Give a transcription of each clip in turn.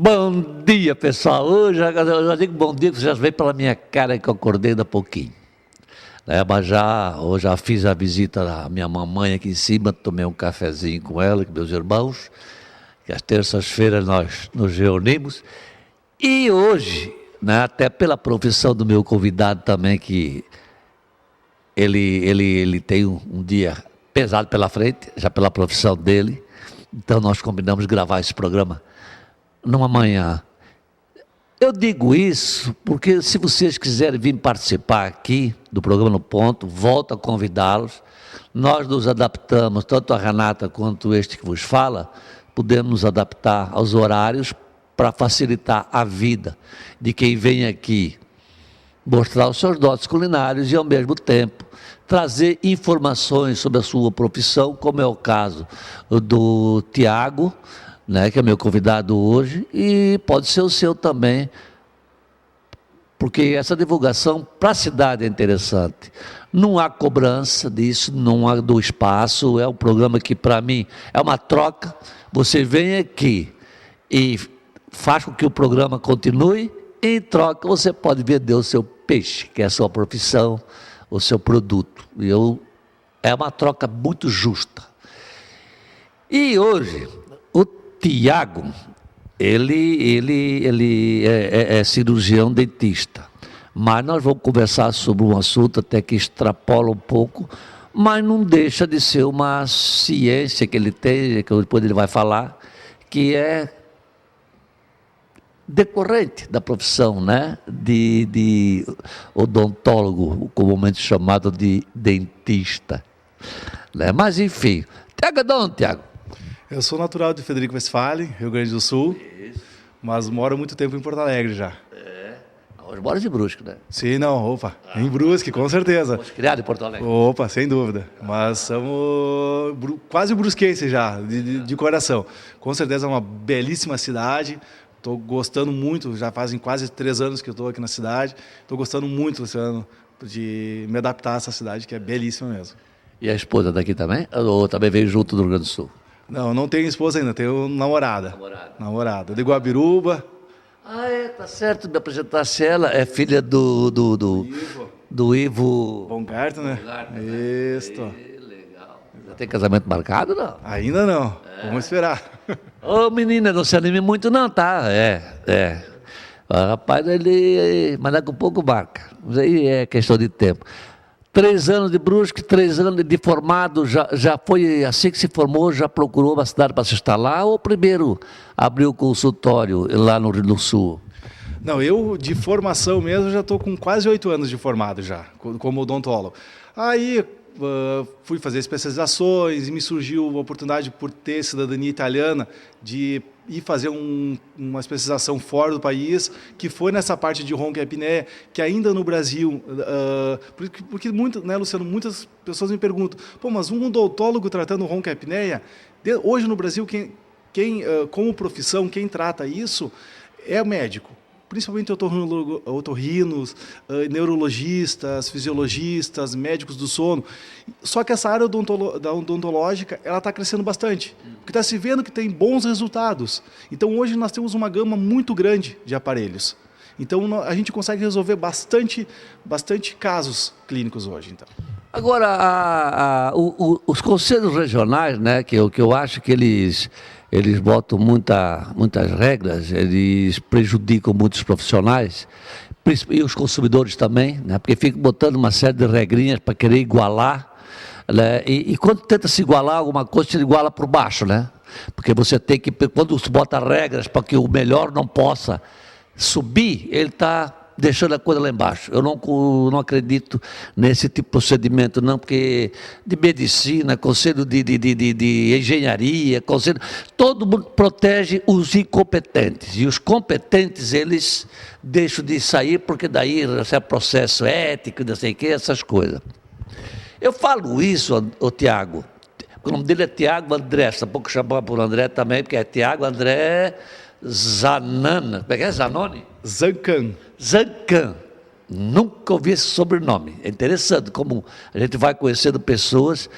Bom dia, pessoal. Hoje eu já digo bom dia, que você já vê pela minha cara que eu acordei ainda pouquinho. Mas eu já fiz a visita à minha mamãe aqui em cima, tomei um cafezinho com ela, com meus irmãos, que às terças-feiras nós nos reunimos. E hoje, até pela profissão do meu convidado também, que ele tem um dia pesado pela frente, já pela profissão dele, então nós combinamos gravar esse programa numa manhã. Eu digo isso porque se vocês quiserem vir participar aqui do programa No Ponto, volto a convidá-los. Nós nos adaptamos, tanto a Renata quanto este que vos fala, podemos nos adaptar aos horários para facilitar a vida de quem vem aqui mostrar os seus dotes culinários e, ao mesmo tempo, trazer informações sobre a sua profissão, como é o caso do Tiago, que é meu convidado hoje, e pode ser o seu também, porque essa divulgação para a cidade é interessante. Não há cobrança disso, não há do espaço, é um programa que para mim é uma troca. Você vem aqui e faz com que o programa continue, e em troca você pode vender o seu peixe, que é a sua profissão, o seu produto. É uma troca muito justa. E hoje o Tiago, ele é cirurgião dentista, mas nós vamos conversar sobre um assunto até que extrapola um pouco, mas não deixa de ser uma ciência que ele tem, que depois ele vai falar, que é decorrente da profissão, de odontólogo, comumente chamado de dentista. Mas enfim, Tiago, de onde, Tiago? Eu sou natural de Frederico Westphalen, Rio Grande do Sul, mas moro há muito tempo em Porto Alegre já. Hoje mora em Brusque, né? Sim, não, em Brusque, com certeza. Fomos criados em Porto Alegre. Sem dúvida. Mas somos quase brusquenses já, de coração. Com certeza é uma belíssima cidade. Estou gostando muito, já fazem quase 3 anos que eu estou aqui na cidade. Estou gostando muito, Luciano, de me adaptar a essa cidade, que é belíssima mesmo. E a esposa daqui também? Ou também veio junto do Rio Grande do Sul? Não tenho esposa ainda, tenho namorada. Namorada. De Guabiruba. Tá certo, me apresentasse ela. É filha do Ivo Baumgartner, né? Isso. Legal. Já tem casamento marcado, não? Ainda não. Vamos esperar. Ô, menina, não se anime muito não, tá? Rapaz, mas daqui a pouco marca. Mas aí é questão de tempo. 3 anos de Brusque, 3 anos de formado, já foi assim que se formou, já procurou uma cidade para se instalar, ou primeiro abriu o consultório lá no Rio do Sul? Não, eu de formação mesmo já estou com quase 8 anos de formado já, como odontólogo. Aí fui fazer especializações e me surgiu a oportunidade, por ter cidadania italiana, de ir fazer uma especialização fora do país, que foi nessa parte de ronco e apneia, que ainda no Brasil, porque Luciano, muitas pessoas me perguntam, mas um odontólogo tratando ronco e apneia, hoje no Brasil, como profissão, quem trata isso é o médico. Principalmente otorrinos, neurologistas, fisiologistas, médicos do sono. Só que essa área odontológica está crescendo bastante, porque está se vendo que tem bons resultados. Então, hoje nós temos uma gama muito grande de aparelhos. Então, a gente consegue resolver bastante casos clínicos hoje. Então. Agora, os conselhos regionais, que eu acho que eles botam muitas regras, eles prejudicam muitos profissionais, e os consumidores também, porque ficam botando uma série de regrinhas para querer igualar, e quando tenta se igualar alguma coisa, se iguala por baixo, porque você tem que, quando você bota regras para que o melhor não possa subir, ele está deixando a coisa lá embaixo. Eu não acredito nesse tipo de procedimento, não, porque de medicina, conselho de engenharia, todo mundo protege os incompetentes, e os competentes, eles deixam de sair, porque daí é processo ético, não sei o que, essas coisas. Eu falo isso, Tiago, o nome dele é Tiago André, daqui a pouco chamar por André também, porque é Tiago André Zanana, como é que é? Zanoni? Zancan. Nunca ouvi esse sobrenome. É interessante como a gente vai conhecendo pessoas,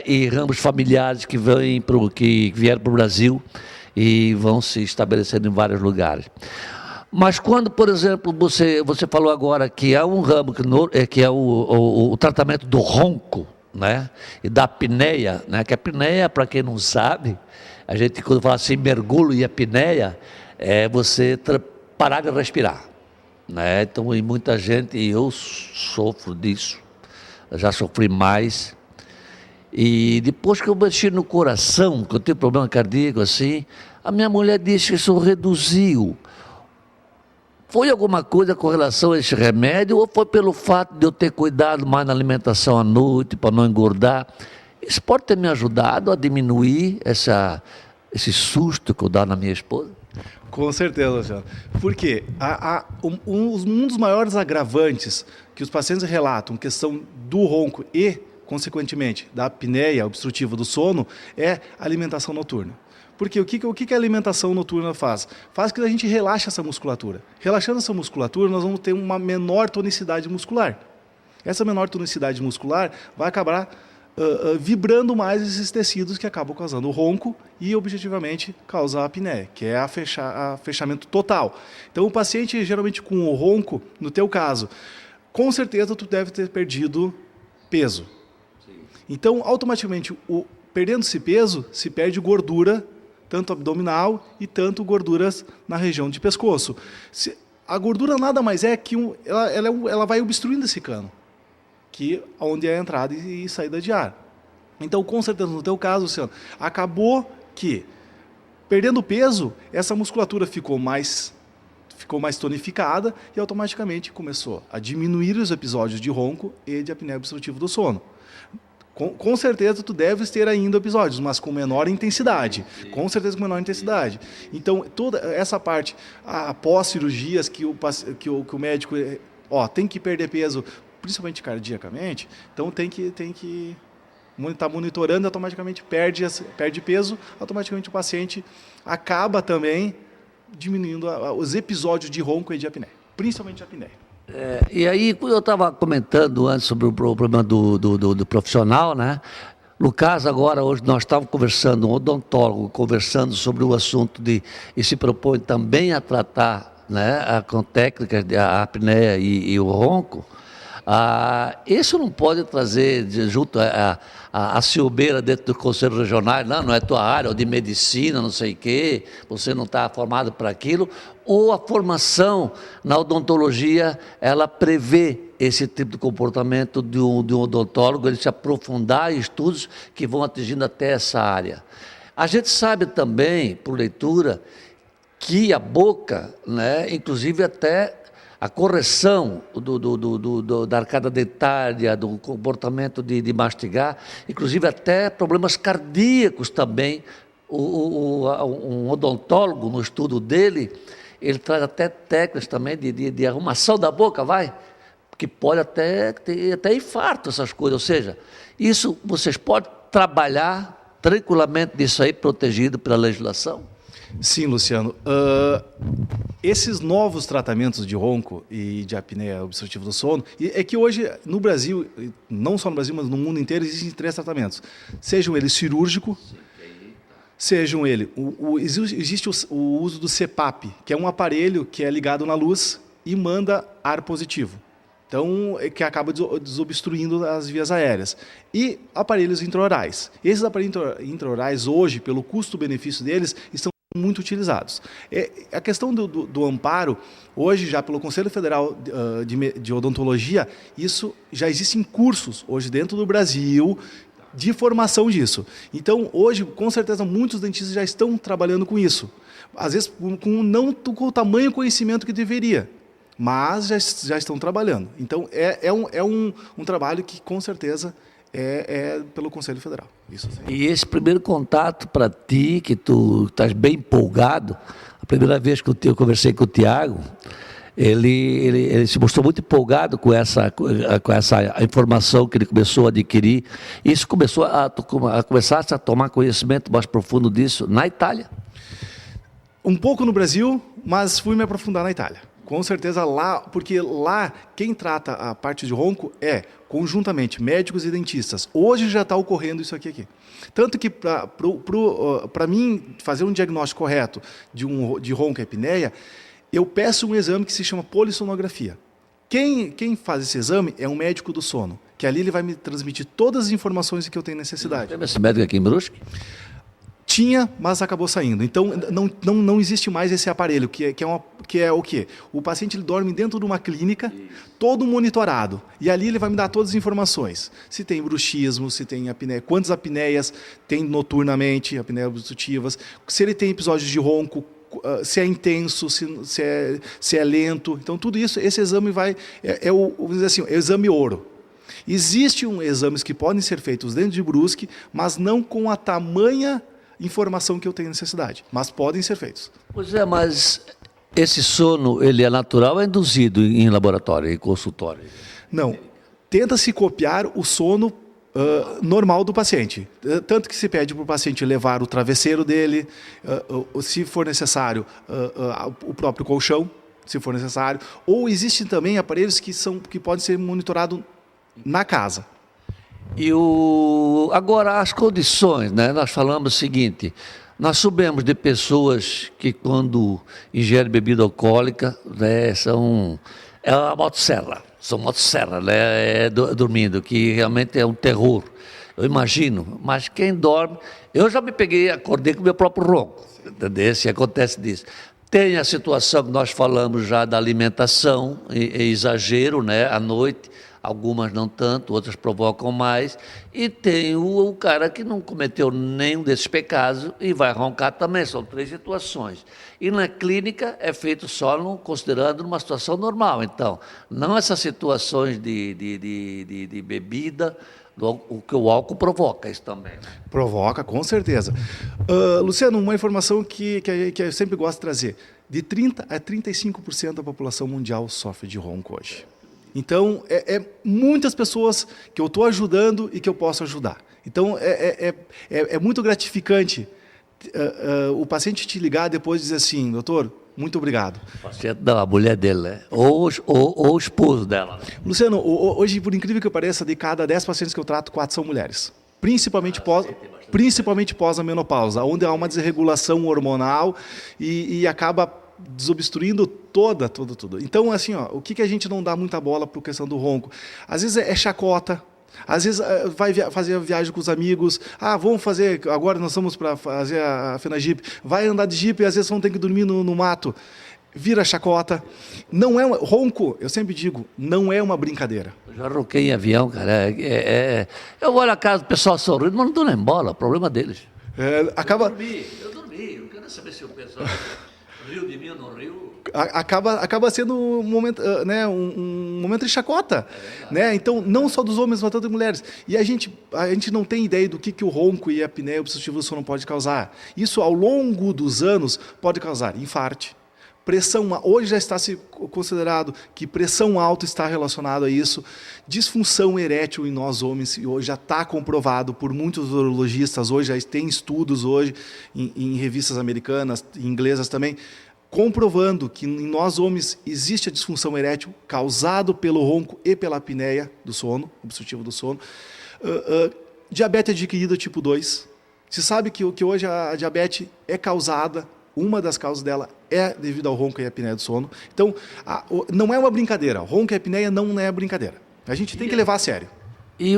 e ramos familiares que vieram para o Brasil e vão se estabelecendo em vários lugares. Mas quando, por exemplo, você falou agora que é um ramo que é o tratamento do ronco, né? E da apneia, né? Que a apneia, para quem não sabe, a gente quando fala assim, mergulho e apneia, é você parar de respirar, né? Então, e muita gente, e eu sofro disso, já sofri mais. E depois que eu mexi no coração, que eu tenho problema cardíaco assim, a minha mulher disse que isso reduziu. Foi alguma coisa com relação a esse remédio ou foi pelo fato de eu ter cuidado mais na alimentação à noite, para não engordar? Isso pode ter me ajudado a diminuir esse susto que eu dou na minha esposa? Com certeza, Luciano. Porque um dos maiores agravantes que os pacientes relatam, questão do ronco e, consequentemente, da apneia obstrutiva do sono, é a alimentação noturna. Porque o que a alimentação noturna faz? Faz que a gente relaxe essa musculatura. Relaxando essa musculatura, nós vamos ter uma menor tonicidade muscular. Essa menor tonicidade muscular vai acabar vibrando mais esses tecidos que acabam causando o ronco e, objetivamente, causar a apneia, que é a fechamento total. Então, o paciente, geralmente, com o ronco, no teu caso, com certeza, tu deve ter perdido peso. Sim. Então, automaticamente, perdendo-se peso, se perde gordura, tanto abdominal e tanto gorduras na região de pescoço. A gordura nada mais é que ela vai obstruindo esse cano, que onde é a entrada e saída de ar. Então, com certeza, no teu caso, Luciano, acabou que, perdendo peso, essa musculatura ficou mais tonificada e automaticamente começou a diminuir os episódios de ronco e de apneia obstrutiva do sono. Com certeza tu deves ter ainda episódios, mas com menor intensidade. Com certeza com menor intensidade. Então, toda essa parte, após cirurgias que o médico tem que perder peso, principalmente cardiacamente, então tem que estar monitorando, automaticamente perde peso, automaticamente o paciente acaba também diminuindo os episódios de ronco e de apneia, principalmente a apneia. E aí, quando eu estava comentando antes sobre o problema do profissional, né? No caso agora, hoje nós estávamos conversando, um odontólogo conversando sobre o assunto e se propõe também a tratar, né, com técnicas de apneia e o ronco. Isso não pode trazer junto a ciumeira dentro do Conselho Regional, não é tua área, ou de medicina, não sei o quê, você não está formado para aquilo, ou a formação na odontologia, ela prevê esse tipo de comportamento de um odontólogo, ele se aprofundar em estudos que vão atingindo até essa área. A gente sabe também, por leitura, que a boca, né, inclusive até a correção da arcada dentária, do comportamento de mastigar, inclusive até problemas cardíacos também. Um odontólogo, no estudo dele, ele traz até técnicas também de arrumação da boca, que pode até ter infarto, essas coisas. Ou seja, isso vocês podem trabalhar tranquilamente nisso aí, protegido pela legislação? Sim, Luciano. Esses novos tratamentos de ronco e de apneia obstrutiva do sono, é que hoje no Brasil, não só no Brasil, mas no mundo inteiro, existem 3 tratamentos. Sejam eles cirúrgico, sejam eles... Existe o uso do CPAP, que é um aparelho que é ligado na luz e manda ar positivo. Então, que acaba desobstruindo as vias aéreas. E aparelhos intraorais. Esses aparelhos intraorais, hoje, pelo custo-benefício deles, estão muito utilizados. A questão do amparo, hoje já pelo Conselho Federal de Odontologia, isso já existem cursos hoje dentro do Brasil de formação disso. Então, hoje, com certeza, muitos dentistas já estão trabalhando com isso. Às vezes, não com o tamanho conhecimento que deveria, mas já estão trabalhando. Então, é um trabalho que, com certeza, é pelo Conselho Federal. Isso sim. E esse primeiro contato para ti, que tu estás bem empolgado, a primeira vez que eu conversei com o Tiago, ele se mostrou muito empolgado com essa informação que ele começou a adquirir. Isso começou começasse a tomar conhecimento mais profundo disso na Itália? Um pouco no Brasil, mas fui me aprofundar na Itália. Com certeza lá, porque lá quem trata a parte de ronco é conjuntamente médicos e dentistas. Hoje já está ocorrendo isso aqui. Tanto que para mim fazer um diagnóstico correto de ronco e apneia, eu peço um exame que se chama polissonografia. Quem faz esse exame é um médico do sono, que ali ele vai me transmitir todas as informações que eu tenho necessidade. Tem esse médico aqui em Brusque? Tinha, mas acabou saindo. Então, não existe mais esse aparelho, que é o quê? O paciente ele dorme dentro de uma clínica, todo monitorado. E ali ele vai me dar todas as informações. Se tem bruxismo, se tem apneia, quantas apneias tem noturnamente, apneias obstrutivas, se ele tem episódios de ronco, se é intenso, se é lento. Então, tudo isso, esse exame vamos dizer assim, é o exame ouro. Existem exames que podem ser feitos dentro de Brusque, mas não com a tamanha informação que eu tenho necessidade, mas podem ser feitos. Pois é, mas esse sono, ele é natural ou é induzido em laboratório, em consultório? Não, tenta-se copiar o sono normal do paciente. Tanto que se pede para o paciente levar o travesseiro dele, se for necessário, o próprio colchão, se for necessário. Ou existem também aparelhos que podem ser monitorados na casa. Agora, as condições, né? Nós falamos o seguinte, nós sabemos de pessoas que quando ingerem bebida alcoólica, né, é uma motosserra, são motosserra, né, dormindo, que realmente é um terror, eu imagino, mas quem dorme, eu já me acordei com o meu próprio ronco, entendeu? Se acontece disso. Tem a situação que nós falamos já da alimentação, exagero, né, à noite. Algumas não tanto, outras provocam mais. E tem o cara que não cometeu nenhum desses pecados e vai roncar também. São 3 situações. E na clínica é feito só considerando uma situação normal. Então, não essas situações de bebida, o que o álcool provoca, isso também. Provoca, com certeza. Luciano, uma informação que eu sempre gosto de trazer. De 30% a 35% da população mundial sofre de ronco hoje. Então, muitas pessoas que eu estou ajudando e que eu posso ajudar. Então, é muito gratificante o paciente te ligar depois e dizer assim, doutor, muito obrigado. O paciente não, a mulher dele, né? Ou o esposo dela. Né? Luciano, hoje, por incrível que pareça, de cada 10 pacientes que eu trato, 4 são mulheres. Principalmente pós a menopausa, onde há uma desregulação hormonal e acaba desobstruindo tudo. Então, assim, o que a gente não dá muita bola para a questão do ronco? Às vezes é chacota, às vezes vai fazer a viagem com os amigos, vamos fazer, agora nós vamos para fazer a FenaJeep, vai andar de Jeep e às vezes vão ter que dormir no mato, vira chacota. Não é ronco, eu sempre digo, não é uma brincadeira. Eu já ronquei em avião, cara. Eu olho a casa do pessoal sorrindo, mas não dou nem bola, o problema deles. Eu dormi, não quero saber se o pessoal... Rio de mim ou não Rio? Acaba sendo um momento, né, um momento de chacota. Né? Então, não só dos homens, mas também das mulheres. E a gente não tem ideia do que o ronco e a apneia obstrutiva do sono pode causar. Isso, ao longo dos anos, pode causar infarte, pressão. Hoje já está se considerado que pressão alta está relacionada a isso. Disfunção erétil em nós homens, e hoje já está comprovado por muitos urologistas, hoje já tem estudos hoje em revistas americanas, inglesas também, comprovando que em nós homens existe a disfunção erétil causado pelo ronco e pela apneia do sono, obstrutivo do sono. Diabetes adquirida tipo 2. Se sabe que hoje a diabetes é causada, uma das causas dela é devido ao ronco e à apneia do sono. Então, não é uma brincadeira. Ronco e apneia não é brincadeira. A gente tem que levar a sério. E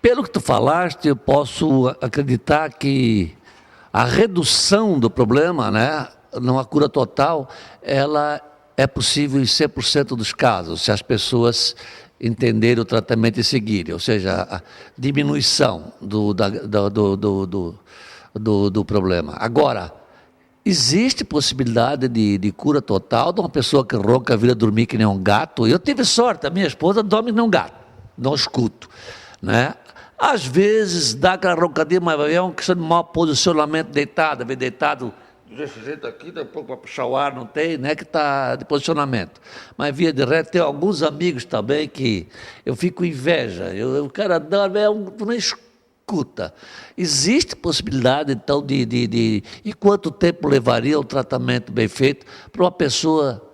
pelo que tu falaste, eu posso acreditar que a redução do problema, né, numa cura total, ela é possível em 100% dos casos, se as pessoas entenderem o tratamento e seguirem. Ou seja, a diminuição do problema. Agora, existe possibilidade de cura total de uma pessoa que ronca vira dormir que nem um gato? Eu tive sorte, a minha esposa dorme que nem um gato, não escuto, né? Às vezes dá aquela roncadinha, mas é uma questão de mau posicionamento deitado, vem deitado desse jeito aqui, depois para puxar o ar, não tem, né, que está de posicionamento. Mas via de reto, tem alguns amigos também que eu fico com inveja, o cara dorme, tu não dificulta. Existe possibilidade, então, E quanto tempo levaria um tratamento bem feito para uma pessoa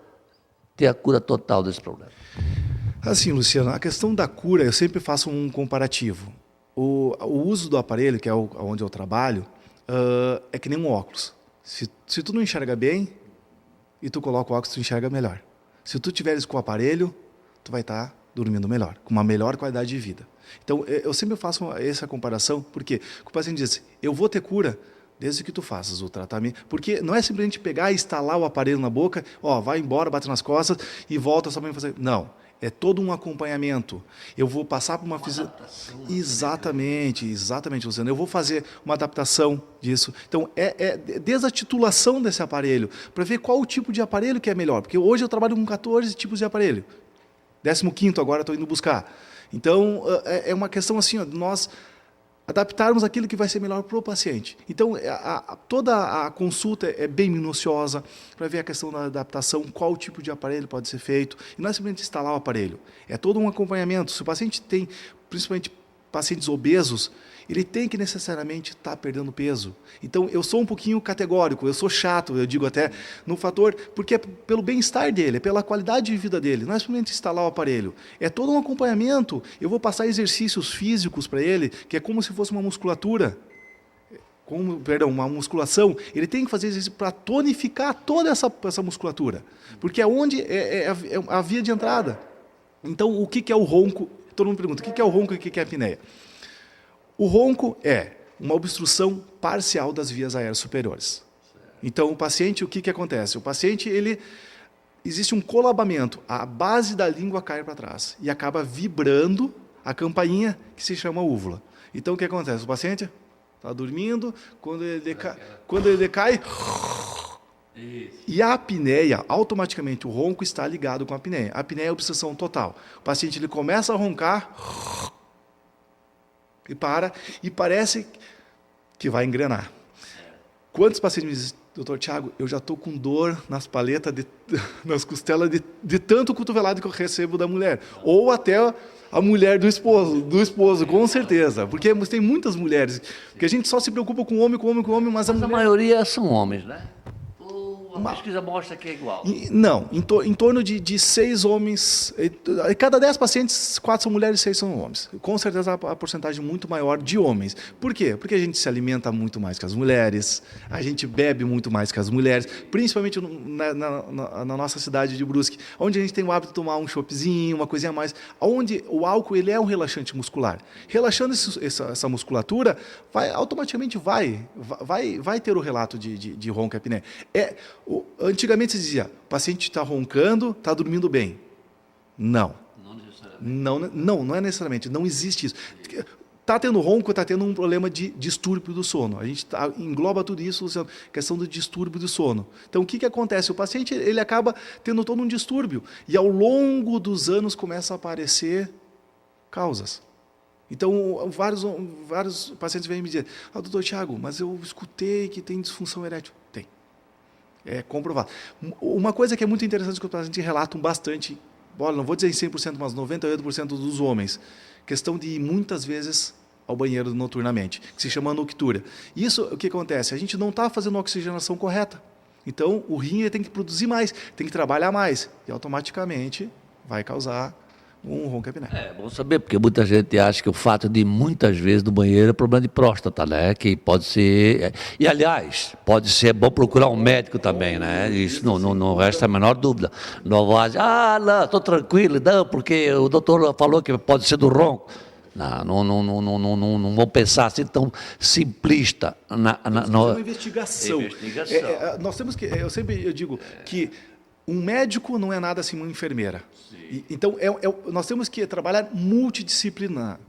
ter a cura total desse problema? Assim, Luciano, a questão da cura, eu sempre faço um comparativo. O uso do aparelho, que é onde eu trabalho, é que nem um óculos. Se tu não enxerga bem e tu coloca o óculos, tu enxerga melhor. Se tu tiveres com o aparelho, tu vai estar dormindo melhor, com uma melhor qualidade de vida. Então, eu sempre faço essa comparação, porque o paciente diz, eu vou ter cura desde que tu faças o tratamento. Porque não é simplesmente pegar e instalar o aparelho na boca, vai embora, bate nas costas e volta só para fazer. Não. É todo um acompanhamento. Eu vou passar por uma adaptação. Exatamente, Luciano. Eu vou fazer uma adaptação disso. Então, desde a titulação desse aparelho, para ver qual o tipo de aparelho que é melhor. Porque hoje eu trabalho com 14 tipos de aparelho. 15º agora estou indo buscar. Então, é uma questão assim, de nós adaptarmos aquilo que vai ser melhor para o paciente. Então, toda a consulta é bem minuciosa para ver a questão da adaptação, qual tipo de aparelho pode ser feito. E não é simplesmente instalar o aparelho, é todo um acompanhamento. Se o paciente tem, principalmente pacientes obesos, ele tem que necessariamente estar perdendo peso. Então, eu sou um pouquinho categórico, eu sou chato, eu digo até, no fator, porque é pelo bem-estar dele, é pela qualidade de vida dele. Não é simplesmente instalar o aparelho, é todo um acompanhamento. Eu vou passar exercícios físicos para ele, que é como se fosse uma musculatura, uma musculação. Ele tem que fazer exercício para tonificar toda essa musculatura, porque é onde é a via de entrada. Então, o que é o ronco? Todo mundo pergunta, o que é o ronco e o que é a apneia? O ronco é uma obstrução parcial das vias aéreas superiores. Então, o paciente, o que acontece? O paciente, existe um colabamento, a base da língua cai para trás e acaba vibrando a campainha que se chama úvula. Então, o que acontece? O paciente está dormindo, quando ele decai... E a apneia, automaticamente, o ronco está ligado com a apneia. A apneia é a obstrução total. O paciente ele começa a roncar... E para, e parece que vai engrenar. Quantos pacientes me dizem, doutor Tiago, eu já estou com dor nas paletas, nas costelas, de tanto cotovelado que eu recebo da mulher. Ou até a mulher do esposo, com certeza. Porque tem muitas mulheres, que a gente só se preocupa com homem, mas a mulher... A maioria são homens, né? A pesquisa mostra que é igual. Não, em torno de 6 homens, cada 10 pacientes, 4 são mulheres e 6 são homens. Com certeza a porcentagem muito maior de homens. Por quê? Porque a gente se alimenta muito mais que as mulheres, a gente bebe muito mais que as mulheres, principalmente na nossa cidade de Brusque, onde a gente tem o hábito de tomar um choppzinho, uma coisinha a mais, onde o álcool ele é um relaxante muscular. Relaxando essa musculatura, automaticamente vai ter o relato de ronco e apneia. Antigamente se dizia, o paciente está roncando, está dormindo bem. Não. Não é necessariamente, não existe isso. Está tendo ronco, está tendo um problema de distúrbio do sono. A gente engloba tudo isso, Luciano, questão do distúrbio do sono. Então, o que acontece? O paciente ele acaba tendo todo um distúrbio. E, ao longo dos anos, começam a aparecer causas. Então, vários pacientes vêm me dizer, doutor Tiago, mas eu escutei que tem disfunção erétil. Tem. É comprovado. Uma coisa que é muito interessante que os pacientes relatam bastante, não vou dizer em 100%, mas 98% dos homens, questão de ir muitas vezes ao banheiro noturnamente, que se chama noctúria. Isso, o que acontece? A gente não está fazendo a oxigenação correta. Então, o rim tem que produzir mais, tem que trabalhar mais, e automaticamente vai causar um ronco e apneia. É bom saber, porque muita gente acha que o fato de muitas vezes no banheiro é problema de próstata, né? Que pode ser... E, aliás, pode ser bom procurar um médico também, né? Isso não resta a menor dúvida. Não vai dizer, não, estou tranquilo, não, porque o doutor falou que pode ser do ronco. Não vou pensar assim tão simplista. Uma investigação. Nós temos que... Eu sempre digo que um médico não é nada assim uma enfermeira. Então, nós temos que trabalhar multidisciplinar.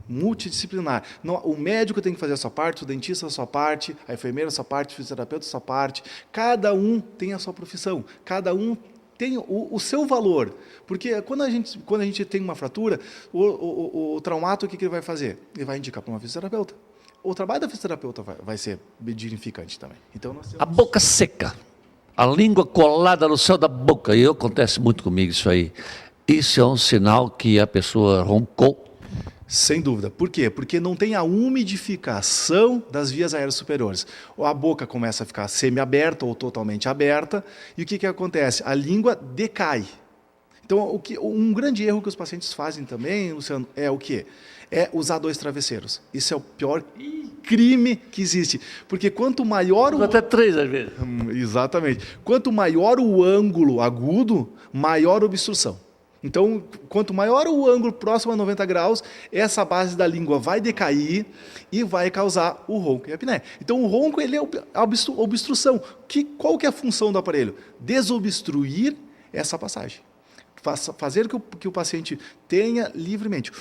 O médico tem que fazer a sua parte, o dentista a sua parte, a enfermeira a sua parte, o fisioterapeuta a sua parte. Cada um tem a sua profissão, cada um tem o seu valor. Porque quando a gente tem uma fratura, o traumato, o que ele vai fazer? Ele vai indicar para uma fisioterapeuta. O trabalho da fisioterapeuta vai ser dignificante também. Então, a boca seca, a língua colada no céu da boca, acontece muito comigo isso aí. Isso é um sinal que a pessoa roncou? Sem dúvida. Por quê? Porque não tem a umidificação das vias aéreas superiores. A boca começa a ficar semi-aberta ou totalmente aberta, e o que acontece? A língua decai. Então, um grande erro que os pacientes fazem também, Luciano, é o quê? É usar 2 travesseiros. Isso é o pior crime que existe. Porque quanto maior o... Até 3 às vezes. Exatamente. Quanto maior o ângulo agudo, maior a obstrução. Então, quanto maior o ângulo próximo a 90 graus, essa base da língua vai decair e vai causar o ronco e a apneia. Então, o ronco ele é a obstrução. Qual que é a função do aparelho? Desobstruir essa passagem. Fazer que o paciente tenha livremente.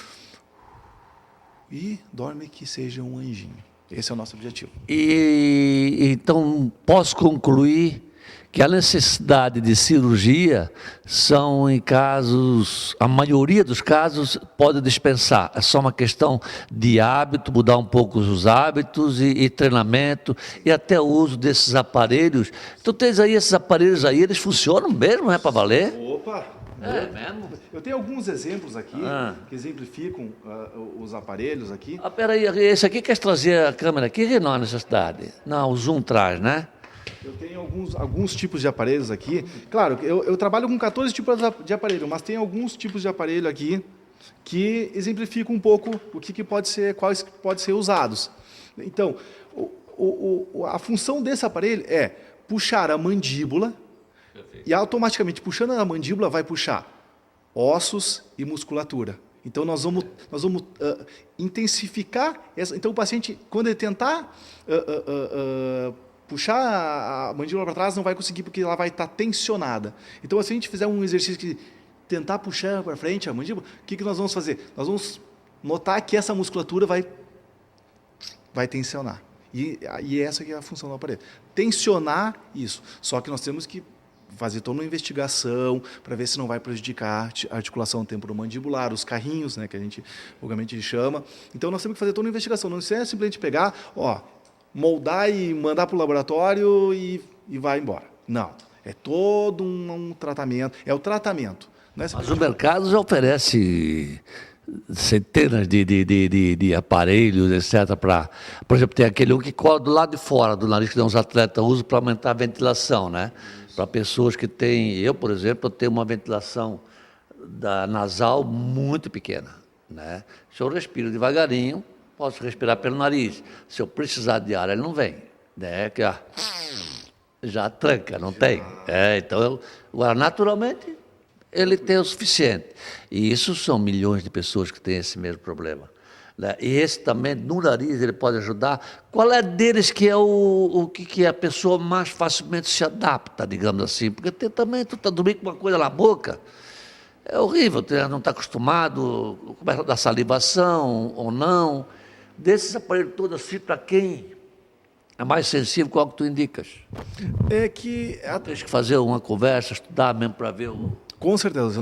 E dorme que seja um anjinho. Esse é o nosso objetivo. E então, posso concluir que a necessidade de cirurgia são em casos, a maioria dos casos pode dispensar. É só uma questão de hábito, mudar um pouco os hábitos e treinamento e até o uso desses aparelhos. Então, tens aí esses aparelhos aí, eles funcionam mesmo, para valer? Opa! É mesmo? Eu tenho alguns exemplos aqui que exemplificam os aparelhos aqui. Peraí, esse aqui quer trazer a câmera aqui? Não há necessidade. Não, o zoom traz, né? Eu tenho alguns tipos de aparelhos aqui. Claro, eu trabalho com 14 tipos de aparelho, mas tem alguns tipos de aparelho aqui que exemplificam um pouco o que pode ser, quais podem ser usados. Então, a função desse aparelho é puxar a mandíbula. E automaticamente, puxando a mandíbula, vai puxar ossos e musculatura. Então, nós vamos intensificar essa. Então, o paciente, quando ele tentar puxar a mandíbula para trás, não vai conseguir, porque ela vai estar tensionada. Então, se a gente fizer um exercício que tentar puxar para frente a mandíbula, o que nós vamos fazer? Nós vamos notar que essa musculatura vai tensionar. E essa que é a função do aparelho. Tensionar isso. Só que nós temos que fazer toda uma investigação para ver se não vai prejudicar a articulação temporomandibular, os carrinhos, né, que a gente vulgarmente chama. Então, nós temos que fazer toda uma investigação. Não é simplesmente pegar, moldar e mandar para o laboratório e vai embora. Não. É todo um tratamento. É o tratamento. Não é Mas o mercado já oferece centenas de aparelhos, etc. Por exemplo, tem aquele que cola do lado de fora do nariz, que uns atletas usam para aumentar a ventilação, né? Para pessoas que têm... Eu, por exemplo, tenho uma ventilação nasal muito pequena, né? Se eu respiro devagarinho, posso respirar pelo nariz. Se eu precisar de ar, ele não vem, né? Que já tranca, não tem. Então, agora, naturalmente, ele tem o suficiente. E isso são milhões de pessoas que têm esse mesmo problema, né? E esse também, no nariz, ele pode ajudar. Qual é deles que é o que a pessoa mais facilmente se adapta, digamos assim? Porque também tu está dormindo com uma coisa na boca, é horrível, tu não está acostumado, começa a dar salivação ou não. Desses aparelhos todos assim, para quem é mais sensível, qual que tu indicas? É que... Tens que fazer uma conversa, estudar mesmo para ver o... Com certeza.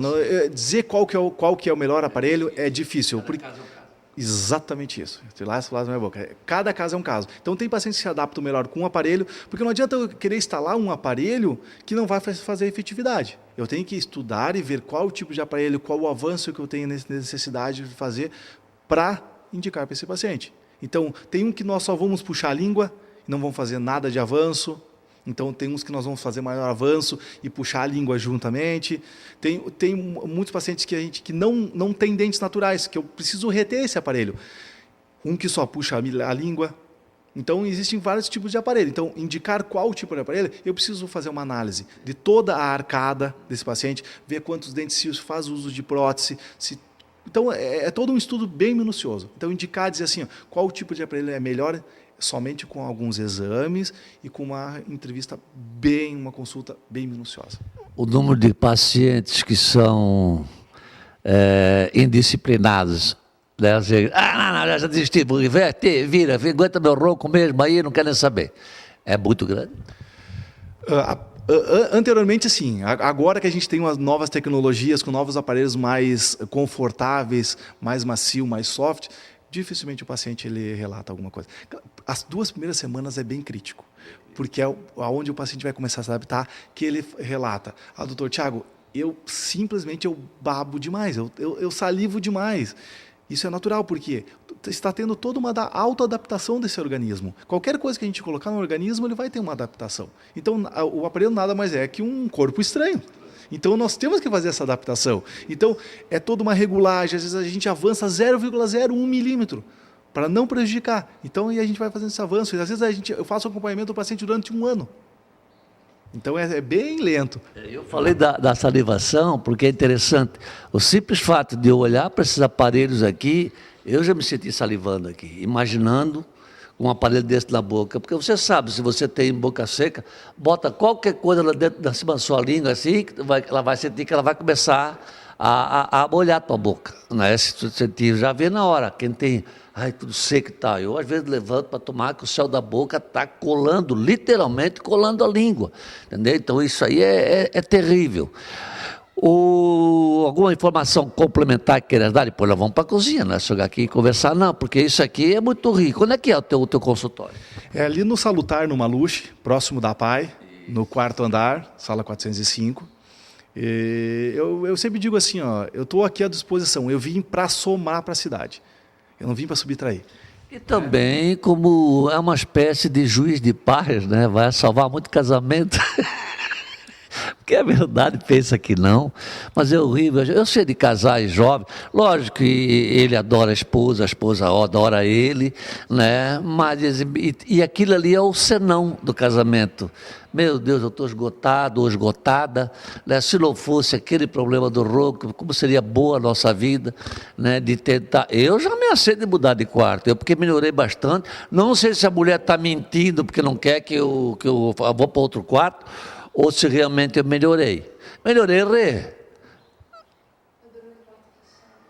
Dizer qual que é o melhor aparelho é difícil. Exatamente isso. Lá na minha boca. Cada caso é um caso. Então, tem pacientes que se adaptam melhor com um aparelho, porque não adianta eu querer instalar um aparelho que não vai fazer efetividade. Eu tenho que estudar e ver qual o tipo de aparelho, qual o avanço que eu tenho necessidade de fazer para indicar para esse paciente. Então, tem um que nós só vamos puxar a língua, não vamos fazer nada de avanço. Então, tem uns que nós vamos fazer maior avanço e puxar a língua juntamente. Tem muitos pacientes que não tem dentes naturais, que eu preciso reter esse aparelho. Um que só puxa a língua. Então, existem vários tipos de aparelho. Então, indicar qual tipo de aparelho, eu preciso fazer uma análise de toda a arcada desse paciente, ver quantos dentes se faz uso de prótese. Então, é todo um estudo bem minucioso. Então, indicar, dizer assim, qual tipo de aparelho é melhor, somente com alguns exames e com uma uma consulta bem minuciosa. O número de pacientes que são indisciplinados, né? Não, já desisti, vira, aguenta meu ronco mesmo aí, não quer nem saber. É muito grande? Anteriormente, sim. Agora que a gente tem umas novas tecnologias, com novos aparelhos mais confortáveis, mais macio, mais soft, dificilmente o paciente ele relata alguma coisa. As 2 primeiras semanas é bem crítico, porque é onde o paciente vai começar a se adaptar, que ele relata: doutor Tiago, eu simplesmente babo demais, eu salivo demais. Isso é natural, porque está tendo toda uma autoadaptação desse organismo. Qualquer coisa que a gente colocar no organismo, ele vai ter uma adaptação. Então, o aparelho nada mais é que um corpo estranho. Então, nós temos que fazer essa adaptação. Então, é toda uma regulagem. Às vezes, a gente avança 0,01 milímetro para não prejudicar. Então, aí a gente vai fazendo esse avanço. E, às vezes, eu faço acompanhamento do paciente durante 1 ano. Então, é bem lento. Eu falei da salivação porque é interessante. O simples fato de eu olhar para esses aparelhos aqui, eu já me senti salivando aqui, imaginando um aparelho desse na boca. Porque você sabe, se você tem boca seca, bota qualquer coisa lá dentro da cima da sua língua, assim, ela vai sentir que ela vai começar a molhar a tua boca. Né? Se sentir, já vê na hora, quem tem... Ai, tudo seco e tal. Eu, às vezes, levanto para tomar que o céu da boca está colando, literalmente colando a língua. Entendeu? Então, isso aí é terrível. Alguma informação complementar que queiras dar? Depois nós vamos para a cozinha, não é chegar aqui e conversar, não, porque isso aqui é muito rico. Onde é que é o teu consultório? É ali no Salutar, no Maluche, próximo da PAI, no 4º andar, sala 405. Eu sempre digo assim, ó, eu estou aqui à disposição, eu vim para somar para a cidade. Eu não vim para subtrair. E também, como é uma espécie de juiz de paz, né? Vai salvar muito casamento. Porque é verdade, pensa que não, mas é horrível. Eu sei de casais jovens, lógico que ele adora a esposa adora ele, né? Mas e aquilo ali é o senão do casamento. Meu Deus, eu estou esgotado ou esgotada, né? Se não fosse aquele problema do ronco, como seria boa a nossa vida, né? De tentar. Eu já ameacei de mudar de quarto, porque melhorei bastante. Não sei se a mulher está mentindo porque não quer que eu vou para outro quarto, ou se realmente eu melhorei. Melhorei, Rê.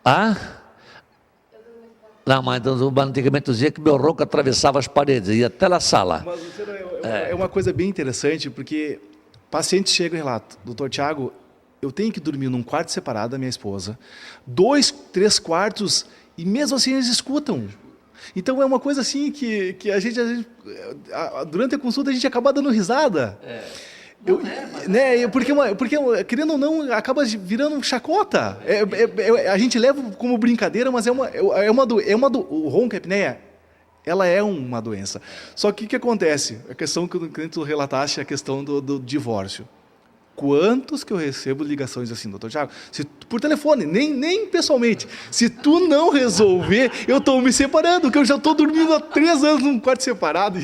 Ah? Não, mas antigamente eu dizia que meu ronco atravessava as paredes, ia até na sala. Mas é uma coisa bem interessante, porque pacientes chegam e relatam, doutor Tiago, eu tenho que dormir num quarto separado da minha esposa, 2, 3 quartos, e mesmo assim eles escutam. Então é uma coisa assim que a gente, durante a consulta, a gente acaba dando risada. Porque, querendo ou não, acaba virando chacota. A gente leva como brincadeira, mas o ronco, a apneia, ela é uma doença. Só que o que acontece? A questão que tu relataste, a questão do divórcio. Quantos que eu recebo ligações assim, doutor Tiago, por telefone, nem pessoalmente, se tu não resolver, eu estou me separando, porque eu já estou dormindo há 3 anos num quarto separado.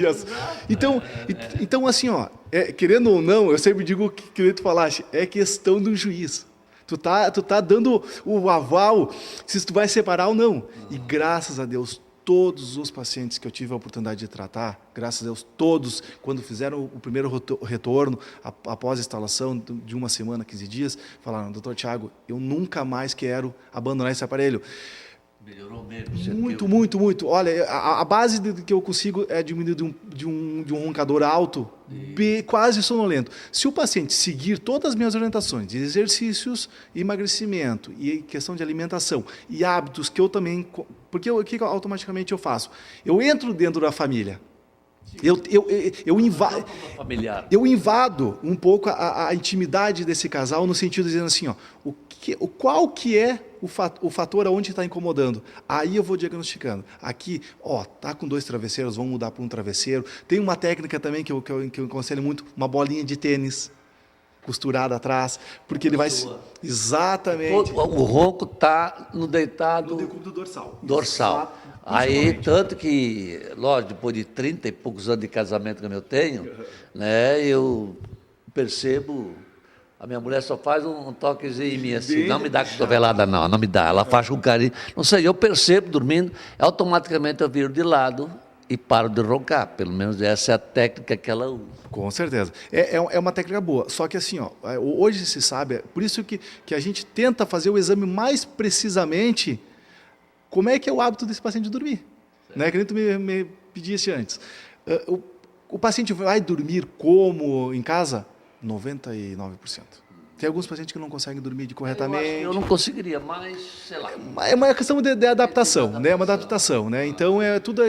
Então assim, ó, querendo ou não, eu sempre digo o que tu falaste, é questão do juiz. Tu tá dando o aval se tu vai separar ou não. E graças a Deus, todos os pacientes que eu tive a oportunidade de tratar, graças a Deus, todos, quando fizeram o primeiro retorno, após a instalação de 1 semana, 15 dias, falaram, doutor Tiago, eu nunca mais quero abandonar esse aparelho. Melhorou mesmo. Muito. Olha, a base que eu consigo é diminuir de um roncador alto, quase sonolento. Se o paciente seguir todas as minhas orientações de exercícios, emagrecimento e questão de alimentação e hábitos que eu também... Porque o que automaticamente eu faço? Eu entro dentro da família. Eu invado um pouco a intimidade desse casal no sentido de dizendo assim, ó, qual que é o fator aonde está incomodando. Aí eu vou diagnosticando. Aqui, ó, tá com 2 travesseiros, vamos mudar para um travesseiro. Tem uma técnica também que eu aconselho muito, uma bolinha de tênis costurada atrás, porque ele vai... Exatamente. O ronco está no deitado... No decúbito dorsal. Dorsal. Aí, tanto que, lógico, depois de 30 e poucos anos de casamento que eu tenho, né, eu percebo, a minha mulher só faz um toquezinho em mim assim, não me dá cotovelada não me dá, ela faz com carinho, não sei, eu percebo dormindo, automaticamente eu viro de lado e paro de roncar, pelo menos essa é a técnica que ela usa. Com certeza. É uma técnica boa, só que assim, ó, hoje se sabe, por isso que a gente tenta fazer o exame mais precisamente. Como é que é o hábito desse paciente de dormir? Né? Que nem tu me pedisse antes. O paciente vai dormir como em casa? 99%. Tem alguns pacientes que não conseguem dormir corretamente. Eu não conseguiria, mas sei lá. É uma questão de adaptação, né? Uma adaptação, né? Então tudo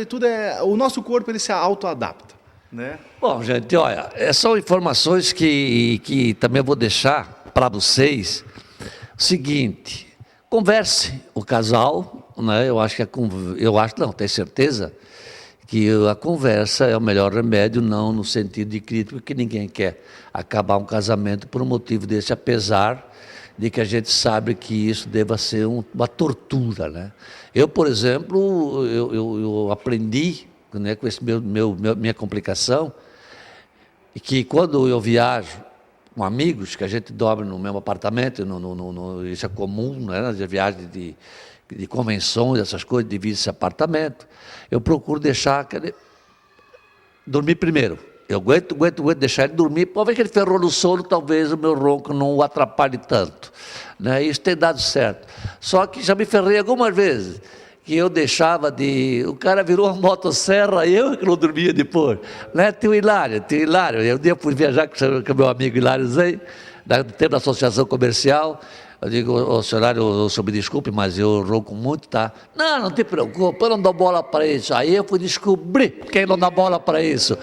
o nosso corpo ele se autoadapta, né? Bom, gente, olha, são informações que também eu vou deixar para vocês. O seguinte, converse o casal. né? Eu acho que não, tenho certeza que a conversa é o melhor remédio, não no sentido de crítica, porque ninguém quer acabar um casamento por um motivo desse, apesar de que a gente sabe que isso deva ser uma tortura, né? Eu, por exemplo, eu aprendi, né, com esse minha complicação, e que quando eu viajo com amigos, que a gente dorme no mesmo apartamento, isso é comum, né, nas viagens de convenções, essas coisas, divide esse apartamento, eu procuro deixar dormir primeiro. Eu aguento deixar ele dormir, pode ver que ele ferrou no sono, talvez o meu ronco não o atrapalhe tanto, né? Isso tem dado certo. Só que já me ferrei algumas vezes, que eu deixava o cara virou uma motosserra, eu que não dormia depois, né? Tem o Hilário, eu um dia fui viajar com o meu amigo Hilário Zey, no tempo da associação comercial. Eu digo, ô senhor Hilário, o senhor me desculpe, mas eu ronco muito, tá? Não te preocupe, eu não dou bola para isso. Aí eu fui descobrir quem não dá bola para isso.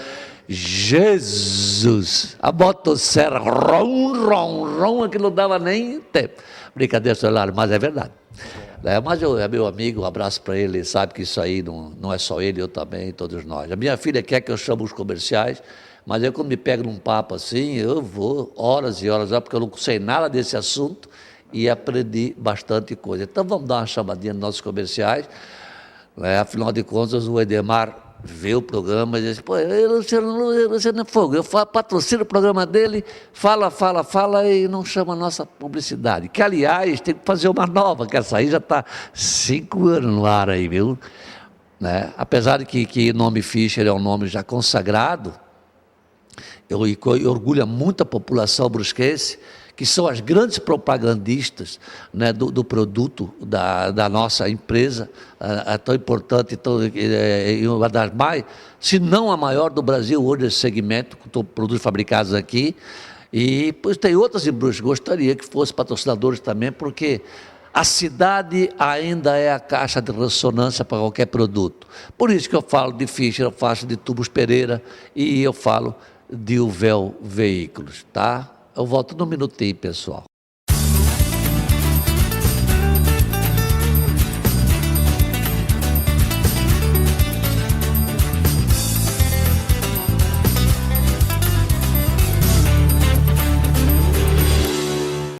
Jesus, a motosserra, rom, que não dava nem tempo. Brincadeira, senhor Hilário, mas é verdade. Mas é meu amigo, um abraço para ele, sabe que isso aí não é só ele, eu também, todos nós. A minha filha quer que eu chame os comerciais, mas eu quando me pego num papo assim, eu vou horas e horas, porque eu não sei nada desse assunto e aprendi bastante coisa. Então vamos dar uma chamadinha nos nossos comerciais, né? Afinal de contas o Edemar vê o programa e diz, pô, Luciano é fogo, eu patrocino o programa dele, fala e não chama a nossa publicidade, que aliás tem que fazer uma nova, que essa aí já está 5 anos no ar aí, viu? Né? Apesar de que o nome Fischer é um nome já consagrado, eu orgulho muito a população brusquense, que são as grandes propagandistas, né, do produto da nossa empresa, tão importante, uma das mais, se não a maior do Brasil hoje nesse segmento, com produtos fabricados aqui, e pois tem outras em Brusque, gostaria que fossem patrocinadores também, porque a cidade ainda é a caixa de ressonância para qualquer produto. Por isso que eu falo de Fischer, eu faço de Tubos Pereira e eu falo de Uvel Veículos, tá? Eu volto num minutinho, pessoal.